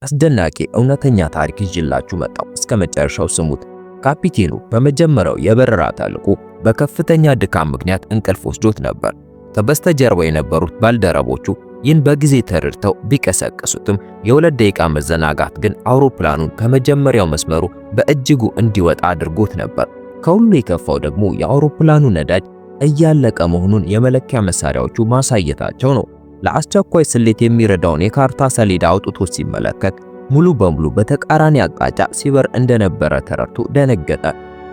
አስደናቂ እውነተኛ ታሪክ ይዤላችሁ መጣሁ። እስከ መጨረሻው ስሙት። ካፒቴኑ በመጀመሪያው የበረራ ተልዕኮ በከፍተኛ ድካም ምክንያት እንቅልፍ ወስዶት ነበር። ከበስተጀርባ የነበሩት ባልደረቦቹ ይህን በጊዜ ተረድተው ቢቀሰቅሱትም የ2 ደቂቃ መዘናጋት ግን አውሮፕላኑን ከመጀመሪያው መስመሩ በእጅጉ እንዲወጣ አድርጎት ነበር። ከሁሉ የከፋው ደግሞ የአውሮፕላኑ ነዳጅ እያለቀ መሆኑን የመለኪያ መሳሪያዎቹ ማሳየታቸው ነው። ለአስቸኳይ ስሌት የሚረዳውን የካርታ ሰሌዳ አውጥቶ ሲመለከት ሙሉ በሙሉ በተቃራኒ አቅጣጫ ሲበር እንደነበረ ተረድቶ ደነገጠ።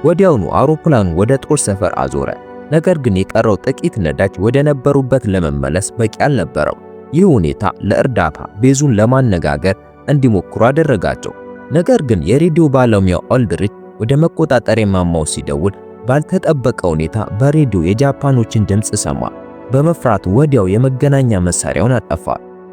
ወዲያውኑ አውሮፕላኑ ወደ ጦር ሰፈር አዞረ። ነገር ግን የቀረው ጥቂት ነዳጅ ወደ ነበሩበት ለመመለስ በቂ አልነበረው። ይህ ሁኔታ ለእርዳታ ቤዙን ለማነጋገር እንዲሞክሩ አደረጋቸው። ነገር ግን የሬዲዮ ባለሙያው ኦልድሪች ወደ መቆጣጠሪያ ማማው ሲደውል ባልተጠበቀ ሁኔታ በሬዲዮ የጃፓኖችን ድምጽ ሰማ። በመፍራት ወዲያው የመገናኛ መሳሪያውን አጠፋ።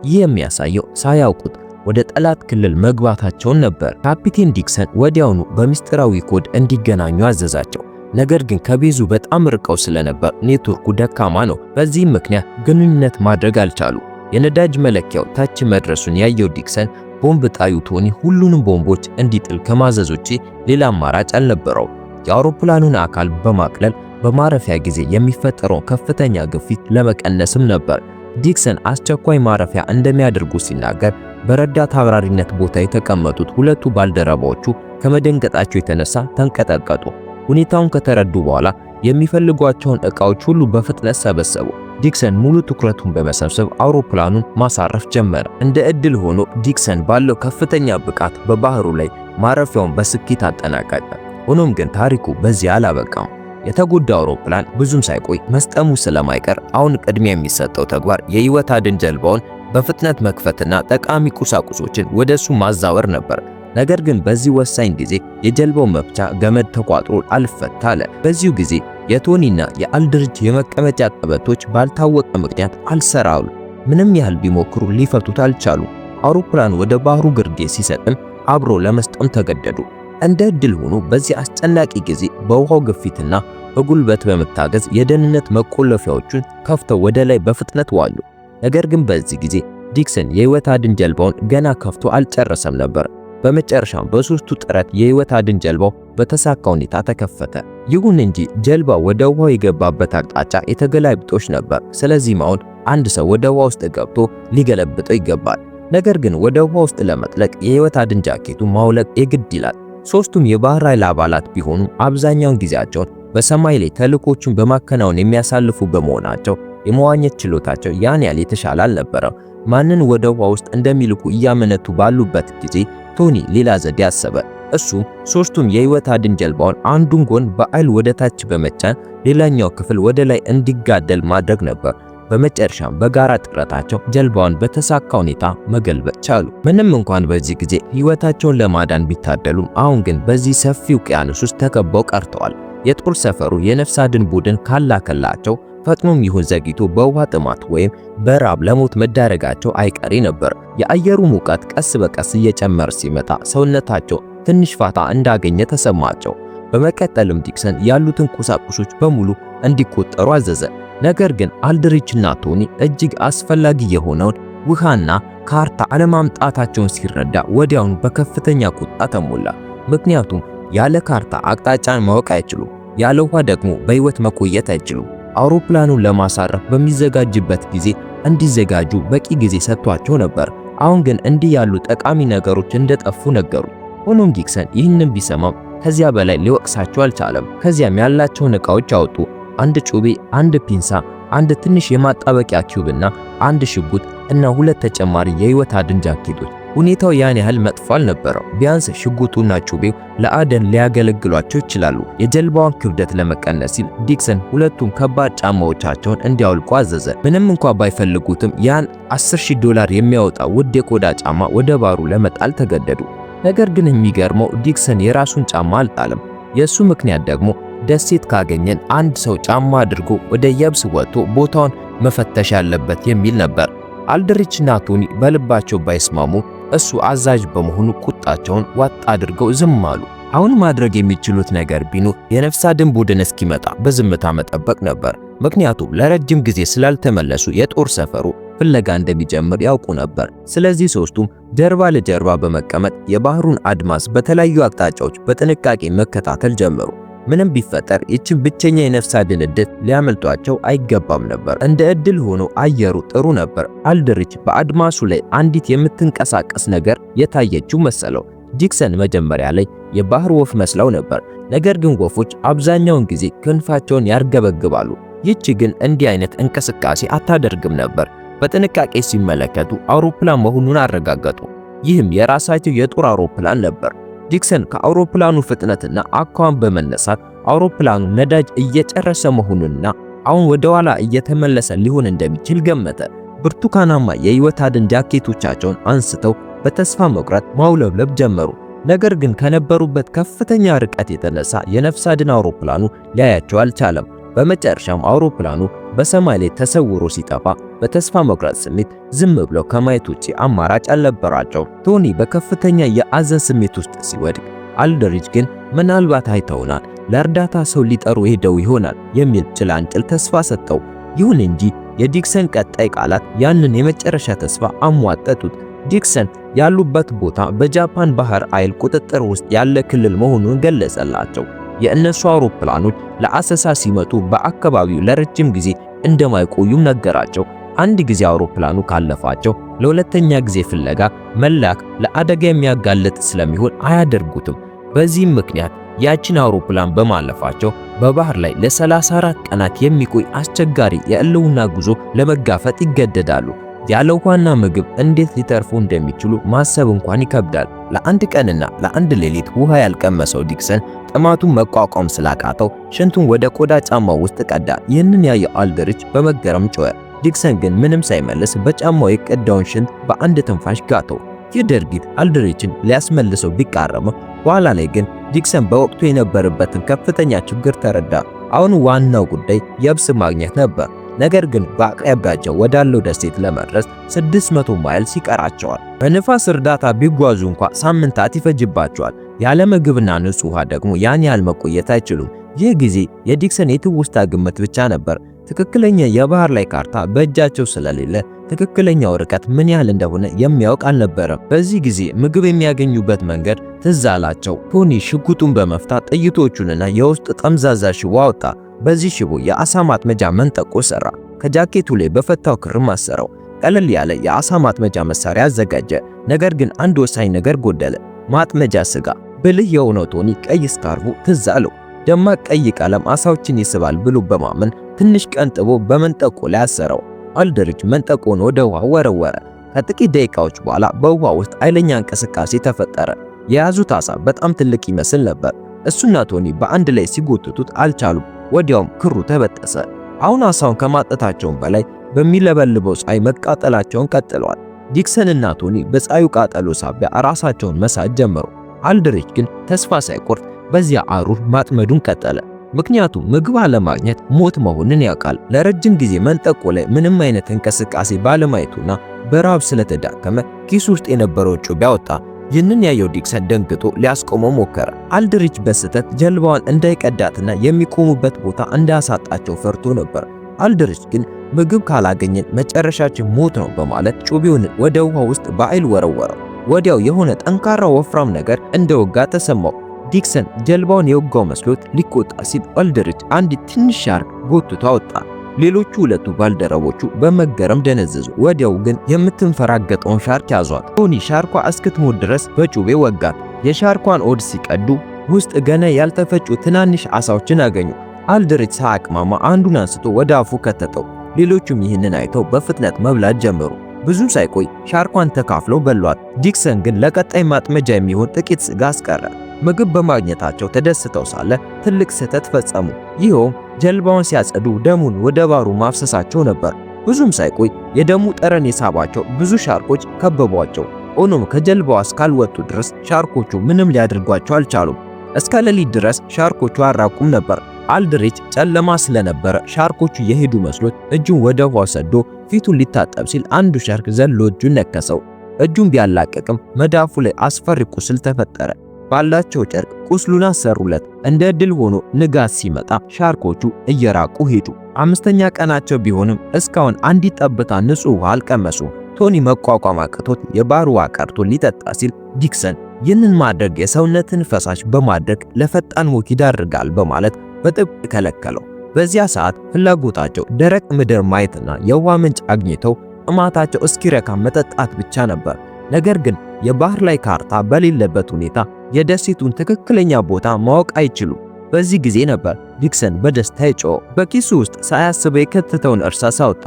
ይህ የሚያሳየው ሳያውቁት ወደ ጠላት ክልል መግባታቸውን ነበር። ካፒቴን ዲክሰን ወዲያውኑ በሚስጥራዊ ኮድ እንዲገናኙ አዘዛቸው። ነገር ግን ከቤዙ በጣም ርቀው ስለነበር ኔትወርኩ ደካማ ነው። በዚህም ምክንያት ግንኙነት ማድረግ አልቻሉ። የነዳጅ መለኪያው ታች መድረሱን ያየው ዲክሰን ቦምብ ጣዩ ቶኒ ሁሉንም ቦምቦች እንዲጥል ከማዘዝ ውጪ ሌላ አማራጭ አልነበረው። የአውሮፕላኑን አካል በማቅለል በማረፊያ ጊዜ የሚፈጠረውን ከፍተኛ ግፊት ለመቀነስም ነበር። ዲክሰን አስቸኳይ ማረፊያ እንደሚያደርጉ ሲናገር በረዳት አብራሪነት ቦታ የተቀመጡት ሁለቱ ባልደረባዎቹ ከመደንገጣቸው የተነሳ ተንቀጠቀጡ። ሁኔታውን ከተረዱ በኋላ የሚፈልጓቸውን ዕቃዎች ሁሉ በፍጥነት ሰበሰቡ። ዲክሰን ሙሉ ትኩረቱን በመሰብሰብ አውሮፕላኑን ማሳረፍ ጀመረ። እንደ ዕድል ሆኖ ዲክሰን ባለው ከፍተኛ ብቃት በባህሩ ላይ ማረፊያውን በስኬት አጠናቀቀ። ሆኖም ግን ታሪኩ በዚህ አላበቃም። የተጎዳው አውሮፕላን ብዙም ሳይቆይ መስጠሙ ስለማይቀር አሁን ቅድሚያ የሚሰጠው ተግባር የህይወት አድን ጀልባውን በፍጥነት መክፈትና ጠቃሚ ቁሳቁሶችን ወደሱ ማዛወር ነበር። ነገር ግን በዚህ ወሳኝ ጊዜ የጀልባው መፍቻ ገመድ ተቋጥሮ አልፈታ አለ። በዚሁ ጊዜ የቶኒና የአልድሪች የመቀመጫ ቀበቶች ባልታወቀ ምክንያት አልሰራሉ። ምንም ያህል ቢሞክሩ ሊፈቱት አልቻሉ። አውሮፕላኑ ወደ ባህሩ ግርጌ ሲሰጥም አብሮ ለመስጠም ተገደዱ። እንደ ዕድል ሆኖ በዚህ አስጨናቂ ጊዜ በውሃው ግፊትና በጉልበት በመታገዝ የደህንነት መቆለፊያዎቹን ከፍተው ወደ ላይ በፍጥነት ዋሉ። ነገር ግን በዚህ ጊዜ ዲክሰን የህይወት አድን ጀልባውን ገና ከፍቶ አልጨረሰም ነበር። በመጨረሻም በሶስቱ ጥረት የህይወት አድን ጀልባው በተሳካ ሁኔታ ተከፈተ። ይሁን እንጂ ጀልባው ወደ ውሃው የገባበት አቅጣጫ የተገላቢጦሽ ነበር። ስለዚህ አሁን አንድ ሰው ወደ ውሃ ውስጥ ገብቶ ሊገለብጠው ይገባል። ነገር ግን ወደ ውሃ ውስጥ ለመጥለቅ የህይወት አድን ጃኬቱን ማውለቅ የግድ ይላል። ሶስቱም የባህር ኃይል አባላት ቢሆኑ አብዛኛውን ጊዜያቸውን በሰማይ ላይ ተልዕኮቹን በማከናወን የሚያሳልፉ በመሆናቸው የመዋኘት ችሎታቸው ያን ያህል የተሻለ አልነበረም። ማንን ወደ ውሃ ውስጥ እንደሚልኩ እያመነቱ ባሉበት ጊዜ ቶኒ ሌላ ዘዴ አሰበ። እሱም ሶስቱም የህይወት አድን ጀልባውን አንዱን ጎን በኃይል ወደ ታች በመጫን ሌላኛው ክፍል ወደ ላይ እንዲጋደል ማድረግ ነበር። በመጨረሻም በጋራ ጥረታቸው ጀልባውን በተሳካ ሁኔታ መገልበጥ ቻሉ። ምንም እንኳን በዚህ ጊዜ ህይወታቸውን ለማዳን ቢታደሉም አሁን ግን በዚህ ሰፊ ውቅያኖስ ውስጥ ተከበው ቀርተዋል። የጦር ሰፈሩ የነፍስ አድን ቡድን ካላከላቸው ፈጥኖም ይሁን ዘግይቶ በውሃ ጥማት ወይም በራብ ለሞት መዳረጋቸው አይቀሬ ነበር። የአየሩ ሙቀት ቀስ በቀስ እየጨመረ ሲመጣ ሰውነታቸው ትንሽ ፋታ እንዳገኘ ተሰማቸው። በመቀጠልም ዲክሰን ያሉትን ቁሳቁሶች በሙሉ እንዲቆጠሩ አዘዘ። ነገር ግን አልድሪችና ቶኒ እጅግ አስፈላጊ የሆነውን ውሃና ካርታ አለማምጣታቸውን ሲረዳ ወዲያውኑ በከፍተኛ ቁጣ ተሞላ። ምክንያቱም ያለ ካርታ አቅጣጫን ማወቅ አይችሉም፣ ያለ ውሃ ደግሞ በህይወት መቆየት አይችሉም። አውሮፕላኑን ለማሳረፍ በሚዘጋጅበት ጊዜ እንዲዘጋጁ በቂ ጊዜ ሰጥቷቸው ነበር። አሁን ግን እንዲህ ያሉ ጠቃሚ ነገሮች እንደጠፉ ነገሩ። ሆኖም ዲክሰን ይህንን ቢሰማም ከዚያ በላይ ሊወቅሳቸው አልቻለም። ከዚያም ያላቸውን ዕቃዎች አወጡ። አንድ ጩቤ፣ አንድ ፒንሳ፣ አንድ ትንሽ የማጣበቂያ ኪዩብና አንድ ሽጉጥ እና ሁለት ተጨማሪ የህይወት አድን ጃኬቶች። ሁኔታው ያን ያህል መጥፎ አልነበረም። ቢያንስ ሽጉጡና ጩቤው ለአደን ሊያገለግሏቸው ይችላሉ። የጀልባውን ክብደት ለመቀነስ ሲል ዲክሰን ሁለቱም ከባድ ጫማዎቻቸውን እንዲያወልቁ አዘዘ። ምንም እንኳን ባይፈልጉትም ያን $10,000 የሚያወጣ ውድ የቆዳ ጫማ ወደ ባህሩ ለመጣል ተገደዱ። ነገር ግን የሚገርመው ዲክሰን የራሱን ጫማ አልጣለም። የሱ ምክንያት ደግሞ ደሴት ካገኘን አንድ ሰው ጫማ አድርጎ ወደ የብስ ወጥቶ ቦታውን መፈተሽ ያለበት የሚል ነበር። አልድሪችና ቶኒ በልባቸው ባይስማሙ እሱ አዛዥ በመሆኑ ቁጣቸውን ዋጥ አድርገው ዝም አሉ። አሁን ማድረግ የሚችሉት ነገር ቢኖር የነፍስ አድን ቡድን እስኪመጣ በዝምታ መጠበቅ ነበር። ምክንያቱም ለረጅም ጊዜ ስላልተመለሱ የጦር ሰፈሩ ፍለጋ እንደሚጀምር ያውቁ ነበር። ስለዚህ ሶስቱም ጀርባ ለጀርባ በመቀመጥ የባህሩን አድማስ በተለያዩ አቅጣጫዎች በጥንቃቄ መከታተል ጀመሩ። ምንም ቢፈጠር ይህችን ብቸኛ የነፍስ አድን ዕድል ሊያመልጧቸው አይገባም ነበር። እንደ ዕድል ሆኖ አየሩ ጥሩ ነበር። አልድሪች በአድማሱ ላይ አንዲት የምትንቀሳቀስ ነገር የታየችው መሰለው። ዲክሰን መጀመሪያ ላይ የባህር ወፍ መስለው ነበር፣ ነገር ግን ወፎች አብዛኛውን ጊዜ ክንፋቸውን ያርገበግባሉ። ይህች ግን እንዲህ አይነት እንቅስቃሴ አታደርግም ነበር። በጥንቃቄ ሲመለከቱ አውሮፕላን መሆኑን አረጋገጡ። ይህም የራሳቸው የጦር አውሮፕላን ነበር። ዲክሰን ከአውሮፕላኑ ፍጥነትና አኳኋን በመነሳት አውሮፕላኑ ነዳጅ እየጨረሰ መሆኑንና አሁን ወደ ኋላ እየተመለሰ ሊሆን እንደሚችል ገመተ። ብርቱካናማ የህይወት አድን ጃኬቶቻቸውን አንስተው በተስፋ መቁረጥ ማውለብለብ ጀመሩ። ነገር ግን ከነበሩበት ከፍተኛ ርቀት የተነሳ የነፍስ አድን አውሮፕላኑ ሊያያቸው አልቻለም። በመጨረሻም አውሮፕላኑ በሰማይ ላይ ተሰውሮ ሲጠፋ በተስፋ መቁረጥ ስሜት ዝም ብለው ከማየት ውጪ አማራጭ አልነበራቸው። ቶኒ በከፍተኛ የአዘን ስሜት ውስጥ ሲወድቅ፣ አልድሪች ግን ምናልባት አይተውናል፣ ለእርዳታ ሰው ሊጠሩ ሄደው ይሆናል የሚል ጭላንጭል ተስፋ ሰጠው። ይሁን እንጂ የዲክሰን ቀጣይ ቃላት ያንን የመጨረሻ ተስፋ አሟጠጡት። ዲክሰን ያሉበት ቦታ በጃፓን ባህር ኃይል ቁጥጥር ውስጥ ያለ ክልል መሆኑን ገለጸላቸው። የእነሱ አውሮፕላኖች ለአሰሳ ሲመጡ በአካባቢው ለረጅም ጊዜ እንደማይቆዩም ነገራቸው። አንድ ጊዜ አውሮፕላኑ ካለፋቸው ለሁለተኛ ጊዜ ፍለጋ መላክ ለአደጋ የሚያጋልጥ ስለሚሆን አያደርጉትም። በዚህም ምክንያት ያችን አውሮፕላን በማለፋቸው በባህር ላይ ለ34 ቀናት የሚቆይ አስቸጋሪ የእልውና ጉዞ ለመጋፈጥ ይገደዳሉ። ያለ ውሃና ምግብ እንዴት ሊተርፉ እንደሚችሉ ማሰብ እንኳን ይከብዳል። ለአንድ ቀንና ለአንድ ሌሊት ውሃ ያልቀመሰው ዲክሰን ጥማቱን መቋቋም ስላቃተው ሽንቱን ወደ ቆዳ ጫማው ውስጥ ቀዳ። ይህንን ያየው አልድሪች በመገረም ጮኸ። ዲክሰን ግን ምንም ሳይመልስ በጫማው የቀዳውን ሽንት በአንድ ትንፋሽ ጋተው። ይህ ድርጊት አልድሪችን ሊያስመልሰው ቢቃረመው በኋላ ላይ ግን ዲክሰን በወቅቱ የነበረበትን ከፍተኛ ችግር ተረዳ። አሁን ዋናው ጉዳይ የብስ ማግኘት ነበር። ነገር ግን በአቅራቢያቸው ወዳለው ደሴት ለመድረስ 600 ማይል ይቀራቸዋል። በንፋስ እርዳታ ቢጓዙ እንኳን ሳምንታት ይፈጅባቸዋል። ያለ ምግብና ንጹህ ውሃ ደግሞ ያን ያህል መቆየት አይችሉም። ይህ ጊዜ የዲክሰን የትውስታ ግምት ብቻ ነበር። ትክክለኛ የባህር ላይ ካርታ በእጃቸው ስለሌለ ትክክለኛው ርቀት ምን ያህል እንደሆነ የሚያውቅ አልነበረም። በዚህ ጊዜ ምግብ የሚያገኙበት መንገድ ትዝ አላቸው። ቶኒ ሽጉጡን በመፍታት ጥይቶቹንና የውስጥ ጠምዛዛ ሽቦ አወጣ። በዚህ ሽቦ የአሳ ማጥመጃ መንጠቆ ሰራ። ከጃኬቱ ላይ በፈታው ክርም አሰረው። ቀለል ያለ የአሳ ማጥመጃ መሳሪያ አዘጋጀ። ነገር ግን አንድ ወሳኝ ነገር ጎደለ፣ ማጥመጃ ስጋ። ብልህ የሆነው ቶኒ ቀይ ስካርፉ ትዝ አለው። ደማቅ ቀይ ቀለም አሳዎችን ይስባል ብሎ በማመን ትንሽ ቀንጥቦ በመንጠቆ ላይ አሰረው። አልድሪች መንጠቆን ወደ ውሃ ወረወረ። ከጥቂት ደቂቃዎች በኋላ በውሃ ውስጥ ኃይለኛ እንቅስቃሴ ተፈጠረ። የያዙት አሳ በጣም ትልቅ ይመስል ነበር። እሱና ቶኒ በአንድ ላይ ሲጎትቱት አልቻሉም። ወዲያውም ክሩ ተበጠሰ። አሁን አሳውን ከማጠታቸውን በላይ በሚለበልበው ፀሐይ መቃጠላቸውን ቀጥለዋል። ዲክሰን እና ቶኒ በፀሐዩ ቃጠሎ ሳቢያ ራሳቸውን መሳት ጀመሩ። አልድሪች ግን ተስፋ ሳይቆርጥ በዚያ አሩር ማጥመዱን ቀጠለ። ምክንያቱም ምግብ አለማግኘት ሞት መሆኑን ያውቃል። ለረጅም ጊዜ መንጠቆ ላይ ምንም አይነት እንቅስቃሴ ባለማየቱና በረሃብ ስለተዳከመ ኪስ ውስጥ የነበረው ጩቤ አወጣ። ይህንን ያየው ዲክሰን ደንግጦ ሊያስቆመው ሞከረ። አልድሪች በስህተት ጀልባዋን እንዳይቀዳትና የሚቆሙበት ቦታ እንዳያሳጣቸው ፈርቶ ነበር። አልድሪች ግን ምግብ ካላገኘን መጨረሻችን ሞት ነው በማለት ጩቤውን ወደ ውሃ ውስጥ በኃይል ወረወረው። ወዲያው የሆነ ጠንካራ ወፍራም ነገር እንደወጋ ተሰማው። ዲክሰን ጀልባውን የወጋው መስሎት ሊቆጣ ሲል አልድሪች አንድ ትንሽ ሻርክ ጎትቶ አወጣ። ሌሎቹ ሁለቱ ባልደረቦቹ በመገረም ደነዘዙ። ወዲያው ግን የምትንፈራገጠውን ሻርክ ያዟት። ቶኒ ሻርኳ እስክትሞት ድረስ በጩቤ ወጋት። የሻርኳን ሆድ ሲቀዱ ውስጥ ገና ያልተፈጩ ትናንሽ አሳዎችን አገኙ። አልድሪች ሳያቅማማ አንዱን አንስቶ ወደ አፉ ከተተው። ሌሎቹም ይህንን አይተው በፍጥነት መብላት ጀመሩ። ብዙም ሳይቆይ ሻርኳን ተካፍለው በሏት። ዲክሰን ግን ለቀጣይ ማጥመጃ የሚሆን ጥቂት ስጋ አስቀረ። ምግብ በማግኘታቸው ተደስተው ሳለ ትልቅ ስህተት ፈጸሙ። ይኸውም ጀልባውን ሲያጸዱ ደሙን ወደ ባሩ ማፍሰሳቸው ነበር። ብዙም ሳይቆይ የደሙ ጠረን የሳባቸው ብዙ ሻርኮች ከበቧቸው። ሆኖም ከጀልባዋ እስካልወጡ ድረስ ሻርኮቹ ምንም ሊያደርጓቸው አልቻሉም። እስከ ሌሊት ድረስ ሻርኮቹ አራቁም ነበር። አልድሪች ጨለማ ስለነበረ ሻርኮቹ የሄዱ መስሎት እጁን ወደ ውሃ ሰዶ ፊቱን ሊታጠብ ሲል አንዱ ሻርክ ዘሎ እጁን ነከሰው። እጁን ቢያላቀቅም መዳፉ ላይ አስፈሪ ቁስል ተፈጠረ። ባላቸው ጨርቅ ቁስሉን አሰሩለት። እንደ ዕድል ሆኖ ንጋት ሲመጣ ሻርኮቹ እየራቁ ሄዱ። አምስተኛ ቀናቸው ቢሆንም እስካሁን አንዲት ጠብታ ንጹህ ውሃ አልቀመሱም። ቶኒ መቋቋም አቅቶት የባህር ውሃ ቀርቶ ሊጠጣ ሲል ዲክሰን ይህንን ማድረግ የሰውነትን ፈሳሽ በማድረግ ለፈጣን ሞት ይዳርጋል በማለት በጥብቅ ከለከለው። በዚያ ሰዓት ፍላጎታቸው ደረቅ ምድር ማየትና የውሃ ምንጭ አግኝተው ጥማታቸው እስኪረካ መጠጣት ብቻ ነበር። ነገር ግን የባህር ላይ ካርታ በሌለበት ሁኔታ የደሴቱን ትክክለኛ ቦታ ማወቅ አይችሉም። በዚህ ጊዜ ነበር ዲክሰን በደስታ የጮኸው። በኪሱ ውስጥ ሳያስበው የከተተውን እርሳስ አወጣ።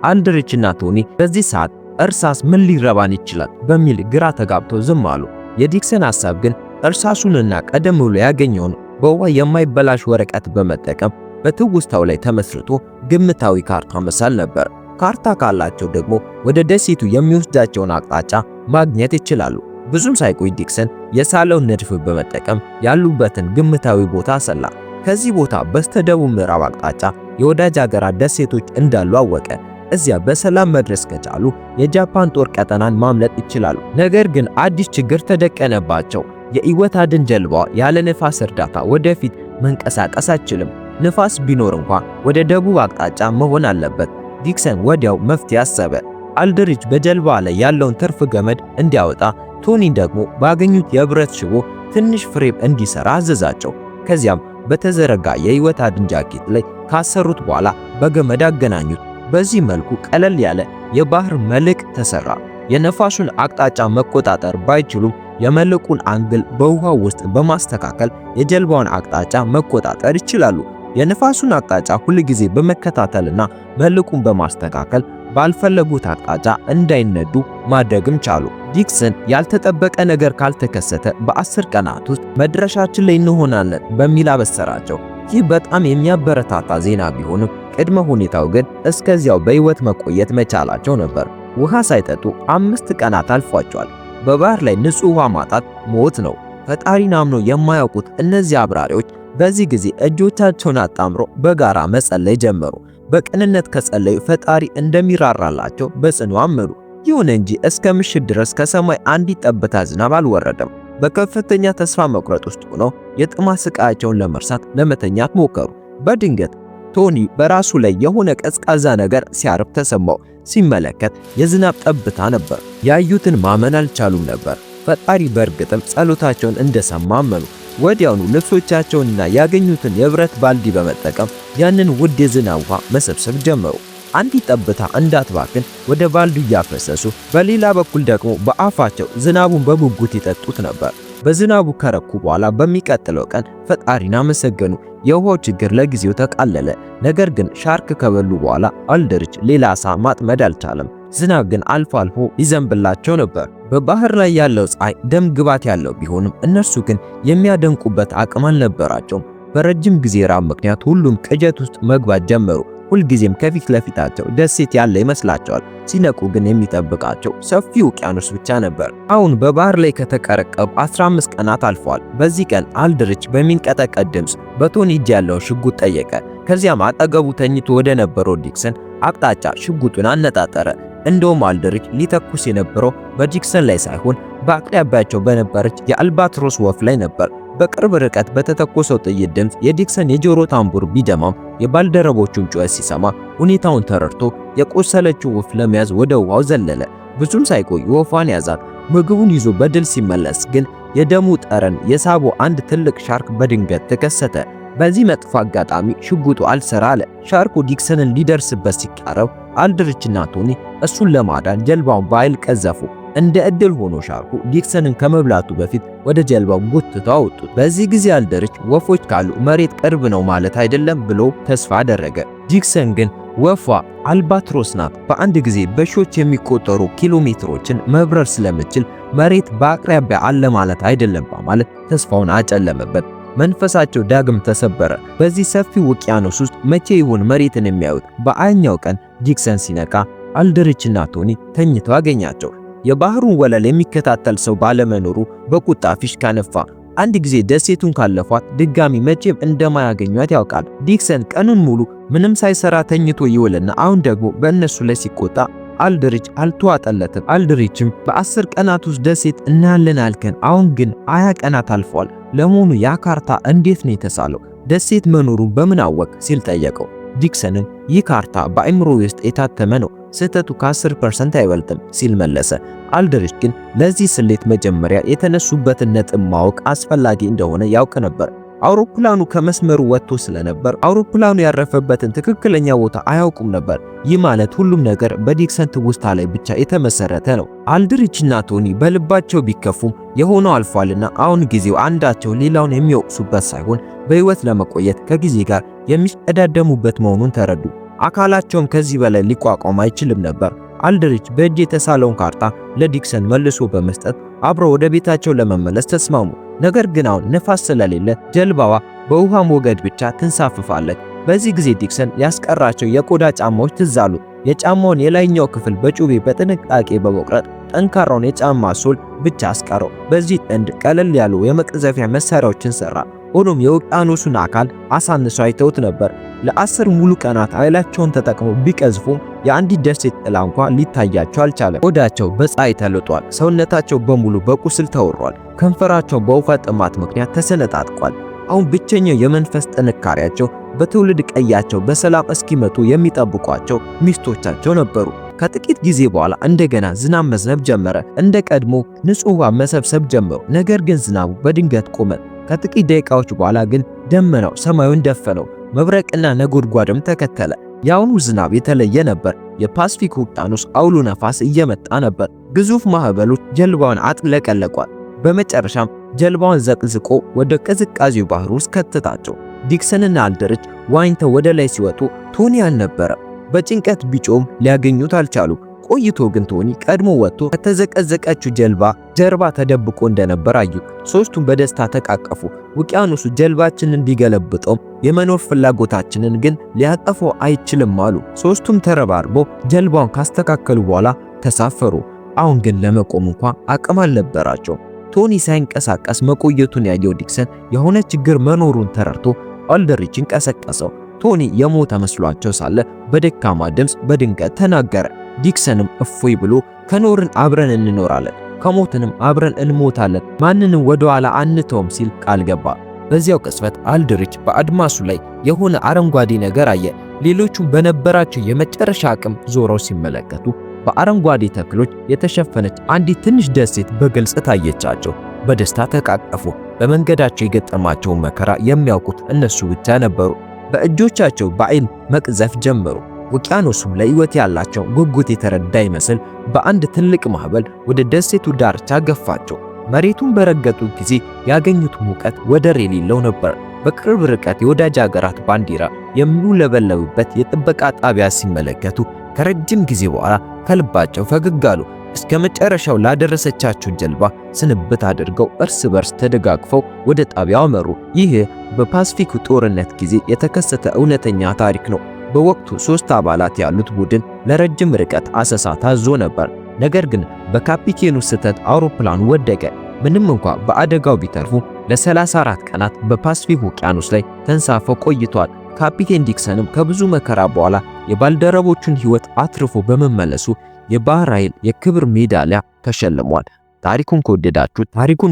አልድሪችና ቶኒ በዚህ ሰዓት እርሳስ ምን ሊረባን ይችላል በሚል ግራ ተጋብተው ዝም አሉ። የዲክሰን ሐሳብ ግን እርሳሱንና ቀደም ብሎ ያገኘውን በውሃ የማይበላሽ ወረቀት በመጠቀም በትውስታው ላይ ተመስርቶ ግምታዊ ካርታ መሳል ነበር። ካርታ ካላቸው ደግሞ ወደ ደሴቱ የሚወስዳቸውን አቅጣጫ ማግኘት ይችላሉ። ብዙም ሳይቆይ ዲክሰን የሳለውን ንድፍ በመጠቀም ያሉበትን ግምታዊ ቦታ ሰላ። ከዚህ ቦታ በስተደቡብ ምዕራብ አቅጣጫ የወዳጅ ሀገራት ደሴቶች እንዳሉ አወቀ። እዚያ በሰላም መድረስ ከቻሉ የጃፓን ጦር ቀጠናን ማምለጥ ይችላሉ። ነገር ግን አዲስ ችግር ተደቀነባቸው። የሕይወት አድን ጀልባዋ ያለ ንፋስ እርዳታ ወደፊት መንቀሳቀስ አይችልም። ንፋስ ቢኖር እንኳን ወደ ደቡብ አቅጣጫ መሆን አለበት። ዲክሰን ወዲያው መፍትሄ አሰበ። አልድሪች በጀልባዋ ላይ ያለውን ትርፍ ገመድ እንዲያወጣ፣ ቶኒ ደግሞ ባገኙት የብረት ሽቦ ትንሽ ፍሬም እንዲሰራ አዘዛቸው። ከዚያም በተዘረጋ የሕይወት አድን ጃኬት ላይ ካሰሩት በኋላ በገመድ አገናኙት። በዚህ መልኩ ቀለል ያለ የባህር መልሕቅ ተሰራ። የነፋሱን አቅጣጫ መቆጣጠር ባይችሉም የመልሕቁን አንግል በውሃው ውስጥ በማስተካከል የጀልባውን አቅጣጫ መቆጣጠር ይችላሉ። የነፋሱን አቅጣጫ ሁል ጊዜ በመከታተልና መልሕቁን በማስተካከል ባልፈለጉት አቅጣጫ እንዳይነዱ ማድረግም ቻሉ። ዲክሰን ያልተጠበቀ ነገር ካልተከሰተ በ10 ቀናት ውስጥ መድረሻችን ላይ እንሆናለን በሚል አበሰራቸው። ይህ በጣም የሚያበረታታ ዜና ቢሆንም ቅድመ ሁኔታው ግን እስከዚያው በሕይወት መቆየት መቻላቸው ነበር። ውሃ ሳይጠጡ 5 ቀናት አልፏቸዋል። በባህር ላይ ንጹህ ውሃ ማጣት ሞት ነው። ፈጣሪን አምኖ የማያውቁት እነዚህ አብራሪዎች በዚህ ጊዜ እጆቻቸውን አጣምሮ በጋራ መጸለይ ጀመሩ። በቅንነት ከጸለዩ ፈጣሪ እንደሚራራላቸው በጽኑ አመኑ። ይሁን እንጂ እስከ ምሽት ድረስ ከሰማይ አንዲት ጠብታ ዝናብ አልወረደም። በከፍተኛ ተስፋ መቁረጥ ውስጥ ሆነው የጥማት ስቃያቸውን ለመርሳት ለመተኛት ሞከሩ። በድንገት ቶኒ በራሱ ላይ የሆነ ቀዝቃዛ ነገር ሲያርፍ ተሰማው። ሲመለከት የዝናብ ጠብታ ነበር። ያዩትን ማመን አልቻሉም ነበር። ፈጣሪ በእርግጥም ጸሎታቸውን እንደሰማ አመኑ። ወዲያውኑ ልብሶቻቸውንና ያገኙትን የብረት ባልዲ በመጠቀም ያንን ውድ የዝናብ ውሃ መሰብሰብ ጀመሩ። አንዲት ጠብታ እንዳትባክን ወደ ባልዲ እያፈሰሱ፣ በሌላ በኩል ደግሞ በአፋቸው ዝናቡን በጉጉት ይጠጡት ነበር። በዝናቡ ከረኩ በኋላ በሚቀጥለው ቀን ፈጣሪን አመሰገኑ። የውሃው ችግር ለጊዜው ተቃለለ። ነገር ግን ሻርክ ከበሉ በኋላ አልድሪች ሌላ ዓሳ ማጥመድ አልቻለም። ዝናብ ግን አልፎ አልፎ ይዘንብላቸው ነበር። በባህር ላይ ያለው ፀሐይ ደም ግባት ያለው ቢሆንም እነርሱ ግን የሚያደንቁበት አቅም አልነበራቸውም። በረጅም ጊዜ ራብ ምክንያት ሁሉም ቅዠት ውስጥ መግባት ጀመሩ። ሁልጊዜም ከፊት ለፊታቸው ደሴት ያለ ይመስላቸዋል። ሲነቁ ግን የሚጠብቃቸው ሰፊ ውቅያኖስ ብቻ ነበር። አሁን በባህር ላይ ከተቀረቀቡ 15 ቀናት አልፈዋል። በዚህ ቀን አልድሪች በሚንቀጠቀጥ ድምፅ በቶኒ እጅ ያለውን ሽጉጥ ጠየቀ። ከዚያም አጠገቡ ተኝቶ ወደ ነበረው ዲክሰን አቅጣጫ ሽጉጡን አነጣጠረ። እንደውም አልድሪች ሊተኩስ የነበረው በዲክሰን ላይ ሳይሆን በአቅራቢያቸው በነበረች የአልባትሮስ ወፍ ላይ ነበር። በቅርብ ርቀት በተተኮሰው ጥይት ድምፅ የዲክሰን የጆሮ ታምቡር ቢደማም የባልደረቦቹን ጩኸት ሲሰማ ሁኔታውን ተረድቶ የቆሰለችው ወፍ ለመያዝ ወደ ውሃው ዘለለ። ብዙም ሳይቆይ ወፏን ያዛት። ምግቡን ይዞ በድል ሲመለስ ግን የደሙ ጠረን የሳበው አንድ ትልቅ ሻርክ በድንገት ተከሰተ። በዚህ መጥፎ አጋጣሚ ሽጉጡ አልሰራ አለ። ሻርኩ ዲክሰንን ሊደርስበት ሲቃረብ አልድሪችና ቶኒ እሱን ለማዳን ጀልባውን በኃይል ቀዘፉ። እንደ ዕድል ሆኖ ሻርኩ ዲክሰንን ከመብላቱ በፊት ወደ ጀልባው ጎትተው አወጡት። በዚህ ጊዜ አልድሪች ወፎች ካሉ መሬት ቅርብ ነው ማለት አይደለም ብሎ ተስፋ አደረገ። ዲክሰን ግን ወፏ አልባትሮስ ናት፣ በአንድ ጊዜ በሺዎች የሚቆጠሩ ኪሎሜትሮችን መብረር ስለምችል መሬት በአቅራቢያ አለ ማለት አይደለም በማለት ተስፋውን አጨለመበት። መንፈሳቸው ዳግም ተሰበረ። በዚህ ሰፊ ውቅያኖስ ውስጥ መቼ ይሆን መሬትን የሚያዩት? በአኛው ቀን ዲክሰን ሲነቃ አልድሪችና ቶኒ ተኝተው አገኛቸው። የባህሩን ወለል የሚከታተል ሰው ባለመኖሩ በቁጣ ፊሽካ ነፋ። አንድ ጊዜ ደሴቱን ካለፏት ድጋሚ መቼም እንደማያገኟት ያውቃል። ዲክሰን ቀኑን ሙሉ ምንም ሳይሰራ ተኝቶ ይውልና አሁን ደግሞ በእነሱ ላይ ሲቆጣ አልድሪች አልተዋጠለትም። አልድሪችም በ10 ቀናት ውስጥ ደሴት እናያለን አልከን፣ አሁን ግን 20 ቀናት አልፏል። ለመሆኑ ያ ካርታ እንዴት ነው የተሳለው? ደሴት መኖሩን በምን አወቅ ሲል ጠየቀው። ዲክሰንን ይህ ካርታ በአእምሮ ውስጥ የታተመ ነው፣ ስህተቱ ከ10% አይበልጥም ሲል መለሰ። አልድሪች ግን ለዚህ ስሌት መጀመሪያ የተነሱበትን ነጥብ ማወቅ አስፈላጊ እንደሆነ ያውቅ ነበር። አውሮፕላኑ ከመስመሩ ወጥቶ ስለነበር አውሮፕላኑ ያረፈበትን ትክክለኛ ቦታ አያውቁም ነበር። ይህ ማለት ሁሉም ነገር በዲክሰን ትውስታ ላይ ብቻ የተመሰረተ ነው። አልድሪችና ቶኒ በልባቸው ቢከፉም የሆነው አልፏልና አሁን ጊዜው አንዳቸው ሌላውን የሚወቅሱበት ሳይሆን በህይወት ለመቆየት ከጊዜ ጋር የሚቀዳደሙበት መሆኑን ተረዱ። አካላቸውም ከዚህ በላይ ሊቋቋም አይችልም ነበር። አልድሪች በእጅ የተሳለውን ካርታ ለዲክሰን መልሶ በመስጠት አብረው ወደ ቤታቸው ለመመለስ ተስማሙ። ነገር ግን አሁን ነፋስ ስለሌለ ጀልባዋ በውሃ ሞገድ ብቻ ትንሳፈፋለች። በዚህ ጊዜ ዲክሰን ያስቀራቸው የቆዳ ጫማዎች ትዝ አሉት። የጫማውን የላይኛው ክፍል በጩቤ በጥንቃቄ በመቁረጥ ጠንካራውን የጫማ ሶል ብቻ አስቀረው። በዚህ ጥንድ ቀለል ያሉ የመቅዘፊያ መሳሪያዎችን ሰራ። ሆኖም የውቅያኖሱን አካል አሳንሰው አይተውት ነበር። ለ10 ሙሉ ቀናት ኃይላቸውን ተጠቅመው ቢቀዝፉም የአንዲት ደሴት ጥላ እንኳን ሊታያቸው አልቻለም። ቆዳቸው በፀሐይ ተልጧል። ሰውነታቸው በሙሉ በቁስል ተወሯል። ከንፈራቸው በውሃ ጥማት ምክንያት ተሰነጣጥቋል። አሁን ብቸኛው የመንፈስ ጥንካሬያቸው በትውልድ ቀያቸው በሰላም እስኪመጡ የሚጠብቋቸው ሚስቶቻቸው ነበሩ። ከጥቂት ጊዜ በኋላ እንደገና ዝናብ መዝነብ ጀመረ። እንደ ቀድሞ ንጹህ ውሃ መሰብሰብ ጀመሩ። ነገር ግን ዝናቡ በድንገት ቆመ። ከጥቂት ደቂቃዎች በኋላ ግን ደመናው ሰማዩን ደፈነው። መብረቅና ነጎድጓድም ተከተለ። የአሁኑ ዝናብ የተለየ ነበር። የፓሲፊክ ውቅያኖስ አውሎ ነፋስ እየመጣ ነበር። ግዙፍ ማዕበሎች ጀልባውን አጥለቀለቋል። በመጨረሻም ጀልባውን ዘቅዝቆ ወደ ቅዝቃዜው ባህር ውስጥ ከተታቸው። ዲክሰንና አልድሪች ዋኝተው ወደ ላይ ሲወጡ ቶኒ አልነበረም። በጭንቀት ቢጮም ሊያገኙት አልቻሉ። ቆይቶ ግን ቶኒ ቀድሞ ወጥቶ ከተዘቀዘቀችው ጀልባ ጀርባ ተደብቆ እንደነበር አዩ። ሶስቱም በደስታ ተቃቀፉ። ውቅያኖሱ ጀልባችንን ቢገለብጠውም የመኖር ፍላጎታችንን ግን ሊያጠፋው አይችልም አሉ። ሶስቱም ተረባርበው ጀልባውን ካስተካከሉ በኋላ ተሳፈሩ። አሁን ግን ለመቆም እንኳን አቅም አልነበራቸው። ቶኒ ሳይንቀሳቀስ መቆየቱን ያየው ዲክሰን የሆነ ችግር መኖሩን ተረድቶ አልድሪችን ቀሰቀሰው። ቶኒ የሞተ መስሏቸው ሳለ በደካማ ድምፅ በድንገት ተናገረ። ዲክሰንም እፎይ ብሎ ከኖርን አብረን እንኖራለን፣ ከሞትንም አብረን እንሞታለን፣ ማንንም ወደ ኋላ አንተውም ሲል ቃል ገባ። በዚያው ቅጽበት አልድሪች በአድማሱ ላይ የሆነ አረንጓዴ ነገር አየ። ሌሎቹም በነበራቸው የመጨረሻ አቅም ዞረው ሲመለከቱ በአረንጓዴ ተክሎች የተሸፈነች አንዲት ትንሽ ደሴት በግልጽ ታየቻቸው። በደስታ ተቃቀፉ። በመንገዳቸው የገጠማቸውን መከራ የሚያውቁት እነሱ ብቻ ነበሩ። በእጆቻቸው በኃይል መቅዘፍ ጀመሩ። ውቅያኖሱም ለሕይወት ያላቸው ጉጉት የተረዳ ይመስል በአንድ ትልቅ ማዕበል ወደ ደሴቱ ዳርቻ ገፋቸው። መሬቱን በረገጡ ጊዜ ያገኙት ሙቀት ወደር የሌለው ነበር። በቅርብ ርቀት የወዳጅ አገራት ባንዲራ የሚውለበለብበት የጥበቃ ጣቢያ ሲመለከቱ ከረጅም ጊዜ በኋላ ከልባቸው ፈገግ አሉ። እስከ መጨረሻው ላደረሰቻቸው ጀልባ ስንብት አድርገው እርስ በርስ ተደጋግፈው ወደ ጣቢያው አመሩ። ይህ በፓሲፊክ ጦርነት ጊዜ የተከሰተ እውነተኛ ታሪክ ነው። በወቅቱ 3 አባላት ያሉት ቡድን ለረጅም ርቀት አሰሳ ታዞ ነበር። ነገር ግን በካፒቴኑ ስህተት አውሮፕላኑ ወደቀ። ምንም እንኳን በአደጋው ቢተርፉ ለ34 ቀናት በፓሲፊክ ውቅያኖስ ላይ ተንሳፈው ቆይቷል። ካፒቴን ዲክሰንም ከብዙ መከራ በኋላ የባልደረቦቹን ሕይወት አትርፎ በመመለሱ የባህር ኃይል የክብር ሜዳሊያ ተሸልሟል። ታሪኩን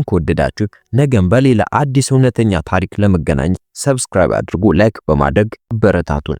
ከወደዳችሁ ነገም በሌላ አዲስ እውነተኛ ታሪክ ለመገናኘት ሰብስክራይብ አድርጉ። ላይክ በማድረግ በረታቱን።